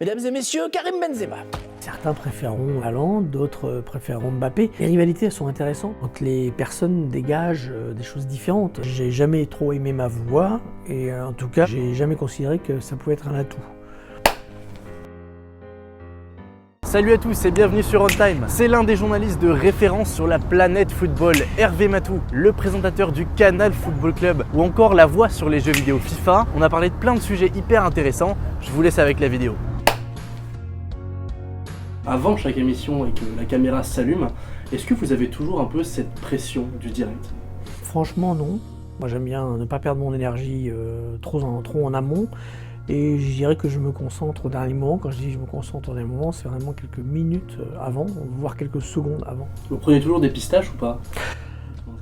Mesdames et messieurs, Karim Benzema. Certains préféreront Haaland, d'autres préféreront Mbappé. Les rivalités elles sont intéressantes quand les personnes dégagent des choses différentes. J'ai jamais trop aimé ma voix et en tout cas, j'ai jamais considéré que ça pouvait être un atout. Salut à tous et bienvenue sur On Time. C'est l'un des journalistes de référence sur la planète football, Hervé Matou, le présentateur du Canal Football Club ou encore la voix sur les jeux vidéo FIFA. On a parlé de plein de sujets hyper intéressants. Je vous laisse avec la vidéo. Avant chaque émission et que la caméra s'allume, est-ce que vous avez toujours un peu cette pression du direct? Franchement non. Moi j'aime bien ne pas perdre mon énergie trop en amont. Et je dirais que je me concentre au dernier moment. Quand je dis je me concentre au dernier moment, c'est vraiment quelques minutes avant, voire quelques secondes avant. Vous prenez toujours des pistaches ou pas?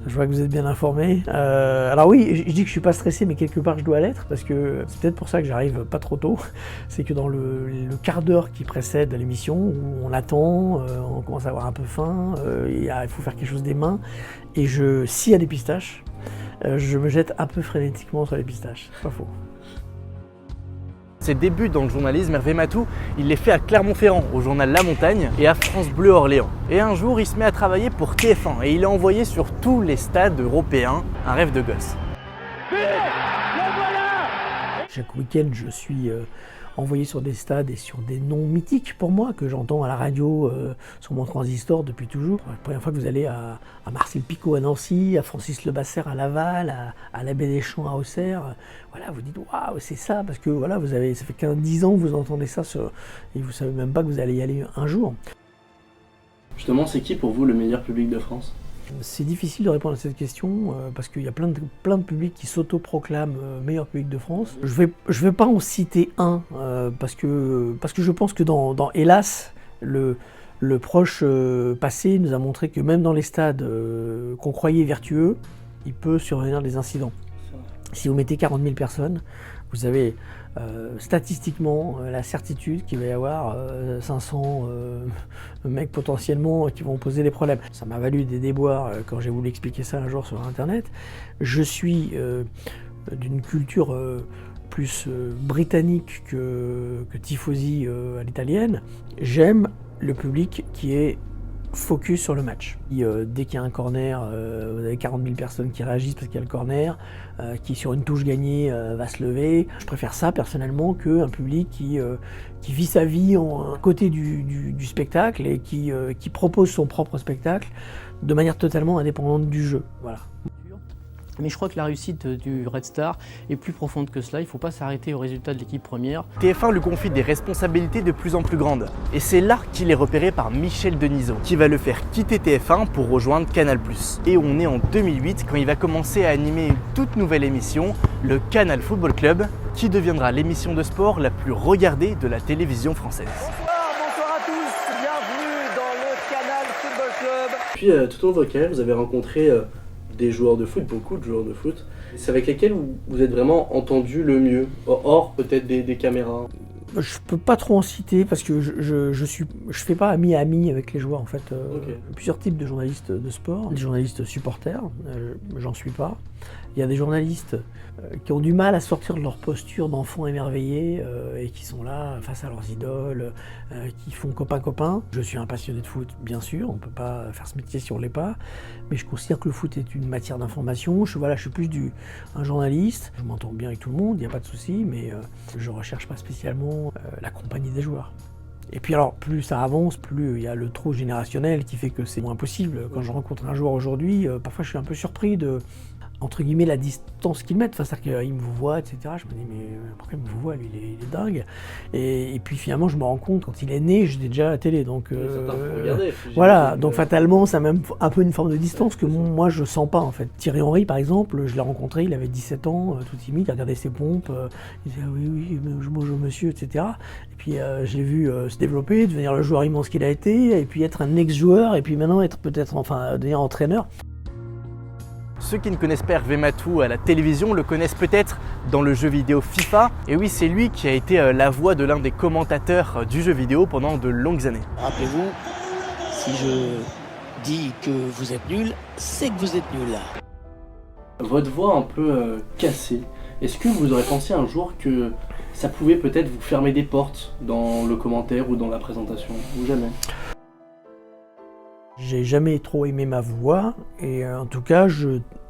Je vois que vous êtes bien informé. Alors oui, je dis que je suis pas stressé, mais quelque part je dois l'être, parce que c'est peut-être pour ça que j'arrive pas trop tôt. C'est que dans le quart d'heure qui précède l'émission, où on attend, on commence à avoir un peu faim, il faut faire quelque chose des mains, et s'il y a des pistaches, je me jette un peu frénétiquement sur les pistaches, c'est pas faux. Ses débuts dans le journalisme, Hervé Matou, il les fait à Clermont-Ferrand, au journal La Montagne et à France Bleu Orléans. Et un jour, il se met à travailler pour TF1 et il est envoyé sur tous les stades européens, un rêve de gosse. Chaque week-end, je suis envoyé sur des stades et sur des noms mythiques pour moi, que j'entends à la radio, sur mon transistor depuis toujours. La première fois que vous allez à Marcel Picot à Nancy, à Francis Lebasser à Laval, à l'Abbé des Champs à Auxerre, voilà, vous dites waouh, c'est ça, parce que voilà, ça fait 10 ans que vous entendez ça et vous savez même pas que vous allez y aller un jour. Justement, c'est qui pour vous le meilleur public de France? C'est difficile de répondre à cette question parce qu'il y a plein de publics qui s'autoproclament meilleur public de France. Je vais pas en citer un parce que je pense que dans hélas, le proche passé nous a montré que même dans les stades qu'on croyait vertueux, il peut survenir des incidents. Si vous mettez 40 000 personnes, vous avez statistiquement la certitude qu'il va y avoir 500 mecs potentiellement qui vont poser des problèmes. Ça m'a valu des déboires quand j'ai voulu expliquer ça un jour sur internet. Je suis d'une culture plus britannique que tifosi à l'italienne. J'aime le public qui est focus sur le match. Dès qu'il y a un corner, vous avez 40 000 personnes qui réagissent parce qu'il y a le corner, qui sur une touche gagnée va se lever. Je préfère ça personnellement qu'un public qui vit sa vie à côté du spectacle et qui propose son propre spectacle de manière totalement indépendante du jeu. Voilà. Mais je crois que la réussite du Red Star est plus profonde que cela. Il ne faut pas s'arrêter au résultat de l'équipe première. TF1 lui confie des responsabilités de plus en plus grandes. Et c'est là qu'il est repéré par Michel Denisot, qui va le faire quitter TF1 pour rejoindre Canal+. Et on est en 2008 quand il va commencer à animer une toute nouvelle émission, le Canal Football Club, qui deviendra l'émission de sport la plus regardée de la télévision française. Bonsoir à tous, bienvenue dans le Canal Football Club. Puis tout au long de votre carrière, vous avez rencontré des joueurs de foot, beaucoup de joueurs de foot. C'est avec lesquels vous êtes vraiment entendu le mieux, hors peut-être des caméras? Je peux pas trop en citer parce que je fais pas ami avec les joueurs en fait. Okay. Plusieurs types de journalistes de sport, des journalistes supporters, j'en suis pas. Il y a des journalistes qui ont du mal à sortir de leur posture d'enfants émerveillés et qui sont là face à leurs idoles, qui font copain-copain. Je suis un passionné de foot, bien sûr, on peut pas faire ce métier si on l'est pas, mais je considère que le foot est une matière d'information. Je suis plus un journaliste, je m'entends bien avec tout le monde, il n'y a pas de souci, mais je recherche pas spécialement la compagnie des joueurs. Et puis alors, plus ça avance, plus il y a le trou générationnel qui fait que c'est moins possible. Quand je rencontre un joueur aujourd'hui, parfois je suis un peu surpris de, entre guillemets, la distance qu'il met. Enfin, c'est-à-dire qu'il me voit, etc. Je me dis, mais pourquoi il me voit, lui, il est dingue. Et puis finalement, je me rends compte, quand il est né, j'étais déjà à la télé. Donc, voilà, donc fatalement, ça a même un peu une forme de distance que moi, je sens pas, en fait. Thierry Henry, par exemple, je l'ai rencontré, il avait 17 ans, tout timide, il regardait ses pompes, il disait, ah, oui, bonjour monsieur, etc. Et puis, je l'ai vu se développer, devenir le joueur immense qu'il a été, et puis être un ex-joueur, et puis maintenant être peut-être, devenir entraîneur. Ceux qui ne connaissent pas Hervé Matou à la télévision le connaissent peut-être dans le jeu vidéo FIFA. Et oui, c'est lui qui a été la voix de l'un des commentateurs du jeu vidéo pendant de longues années. Rappelez-vous, si je dis que vous êtes nul, c'est que vous êtes nul. Votre voix un peu cassée, est-ce que vous aurez pensé un jour que ça pouvait peut-être vous fermer des portes dans le commentaire ou dans la présentation, ou jamais? J'ai jamais trop aimé ma voix et en tout cas,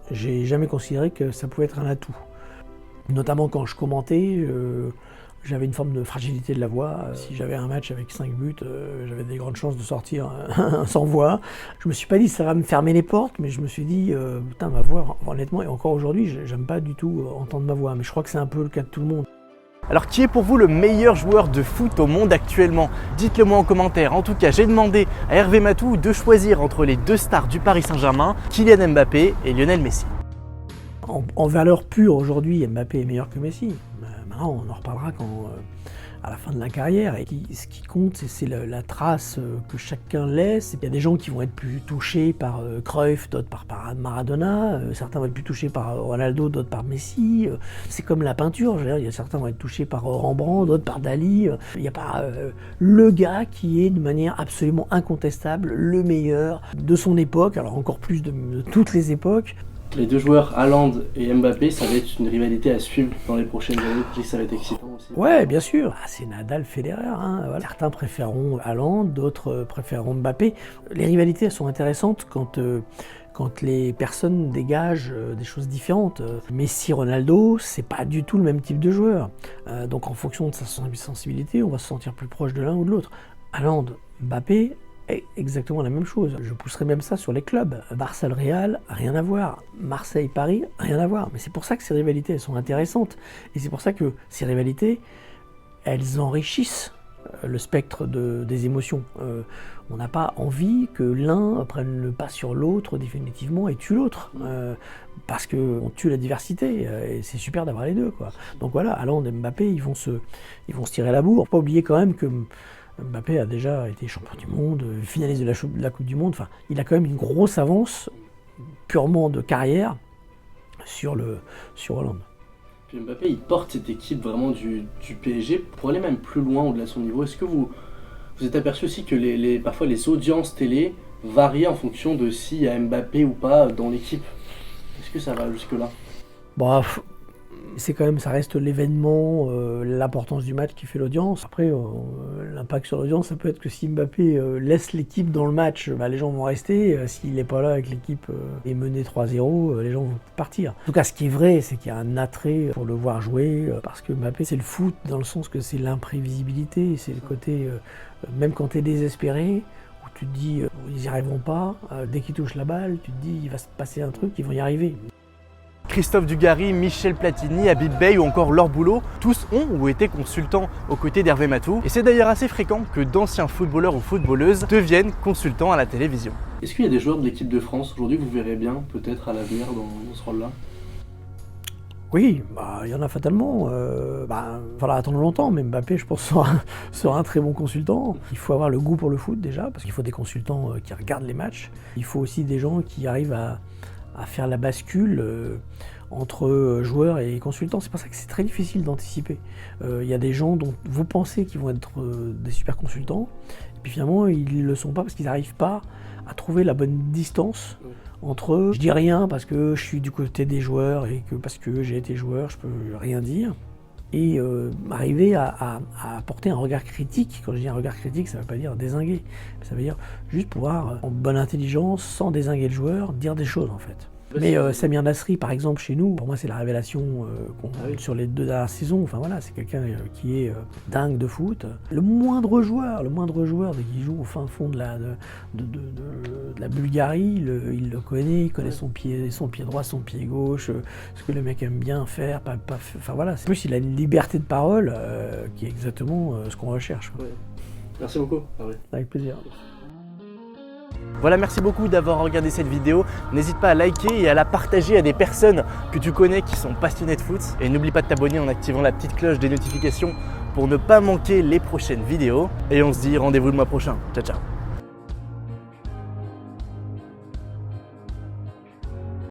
j'ai jamais considéré que ça pouvait être un atout. Notamment quand je commentais, j'avais une forme de fragilité de la voix. Si j'avais un match avec 5 buts, j'avais des grandes chances de sortir sans voix. Je me suis pas dit ça va me fermer les portes, mais je me suis dit putain, ma voix, honnêtement, et encore aujourd'hui, j'aime pas du tout entendre ma voix. Mais je crois que c'est un peu le cas de tout le monde. Alors qui est pour vous le meilleur joueur de foot au monde actuellement? Dites-le moi en commentaire. En tout cas, j'ai demandé à Hervé Matou de choisir entre les deux stars du Paris Saint-Germain, Kylian Mbappé et Lionel Messi. En valeur pure, aujourd'hui, Mbappé est meilleur que Messi. Maintenant, on en reparlera à la fin de la carrière. Et ce qui compte, c'est la trace que chacun laisse. Il y a des gens qui vont être plus touchés par Cruyff, d'autres par Maradona. Certains vont être plus touchés par Ronaldo, d'autres par Messi. C'est comme la peinture. Il y a certains vont être touchés par Rembrandt, d'autres par Dali. Il n'y a pas le gars qui est de manière absolument incontestable le meilleur de son époque. Alors encore plus de toutes les époques. Les deux joueurs, Haaland et Mbappé, ça va être une rivalité à suivre dans les prochaines années. Ça va être excitant aussi. Ouais, bien sûr. C'est Nadal-Federer. Hein. Voilà. Certains préféreront Haaland, d'autres préféreront Mbappé. Les rivalités, elles sont intéressantes quand les personnes dégagent des choses différentes. Messi, Ronaldo, c'est pas du tout le même type de joueur. Donc en fonction de sa sensibilité, on va se sentir plus proche de l'un ou de l'autre. Haaland, Mbappé, exactement la même chose. Je pousserais même ça sur les clubs. Barça, le Real, rien à voir. Marseille, Paris, rien à voir. Mais c'est pour ça que ces rivalités, elles sont intéressantes. Et c'est pour ça que ces rivalités, elles enrichissent le spectre des émotions. On n'a pas envie que l'un prenne le pas sur l'autre définitivement et tue l'autre. Parce qu'on tue la diversité. Et c'est super d'avoir les deux, quoi. Donc voilà, Haaland et Mbappé, ils vont se tirer la bourre. Faut pas oublier quand même que Mbappé a déjà été champion du monde, finaliste de la Coupe du Monde. Enfin, il a quand même une grosse avance purement de carrière sur Haaland. Puis Mbappé, il porte cette équipe vraiment du PSG pour aller même plus loin au-delà de son niveau. Est-ce que vous êtes aperçu aussi que parfois les audiences télé varient en fonction de s'il y a Mbappé ou pas dans l'équipe? Est-ce que ça va jusque-là? Bon, c'est quand même, ça reste l'événement, l'importance du match qui fait l'audience. Après, l'impact sur l'audience, ça peut être que si Mbappé laisse l'équipe dans le match, les gens vont rester. S'il n'est pas là avec l'équipe et mené 3-0, les gens vont partir. En tout cas, ce qui est vrai, c'est qu'il y a un attrait pour le voir jouer, parce que Mbappé, c'est le foot dans le sens que c'est l'imprévisibilité, c'est le côté, même quand tu es désespéré, où tu te dis, ils n'y arriveront pas, dès qu'ils touchent la balle, tu te dis, il va se passer un truc, ils vont y arriver. Christophe Dugarry, Michel Platini, Habib Beye ou encore Laure Boulot, tous ont ou été consultants aux côtés d'Hervé Matou. Et c'est d'ailleurs assez fréquent que d'anciens footballeurs ou footballeuses deviennent consultants à la télévision. Est-ce qu'il y a des joueurs de l'équipe de France aujourd'hui que vous verrez bien peut-être à l'avenir dans ce rôle-là? Oui, il y en a fatalement. Il faudra attendre longtemps, mais Mbappé, je pense, sera un très bon consultant. Il faut avoir le goût pour le foot déjà, parce qu'il faut des consultants qui regardent les matchs. Il faut aussi des gens qui arrivent à faire la bascule entre joueurs et consultants. C'est pour ça que c'est très difficile d'anticiper. Il y a des gens dont vous pensez qu'ils vont être des super consultants, et puis finalement ils ne le sont pas parce qu'ils n'arrivent pas à trouver la bonne distance entre eux. Je dis rien parce que je suis du côté des joueurs et que parce que j'ai été joueur, je peux rien dire. Et arriver à apporter un regard critique. Quand je dis un regard critique, ça ne veut pas dire dézinguer. Ça veut dire juste pouvoir, en bonne intelligence, sans dézinguer le joueur, dire des choses en fait. Mais Samir Nasri, par exemple, chez nous, pour moi c'est la révélation sur les 2 dernières saisons. Enfin voilà, c'est quelqu'un qui est dingue de foot. Le moindre joueur qui joue au fin fond de la Bulgarie, il le connaît, il connaît son pied droit, son pied gauche, ce que le mec aime bien faire, enfin voilà. En plus, il a une liberté de parole qui est exactement ce qu'on recherche. Ouais. Merci beaucoup. Avec plaisir. Voilà, merci beaucoup d'avoir regardé cette vidéo. N'hésite pas à liker et à la partager à des personnes que tu connais qui sont passionnées de foot. Et n'oublie pas de t'abonner en activant la petite cloche des notifications pour ne pas manquer les prochaines vidéos. Et on se dit rendez-vous le mois prochain. Ciao, ciao.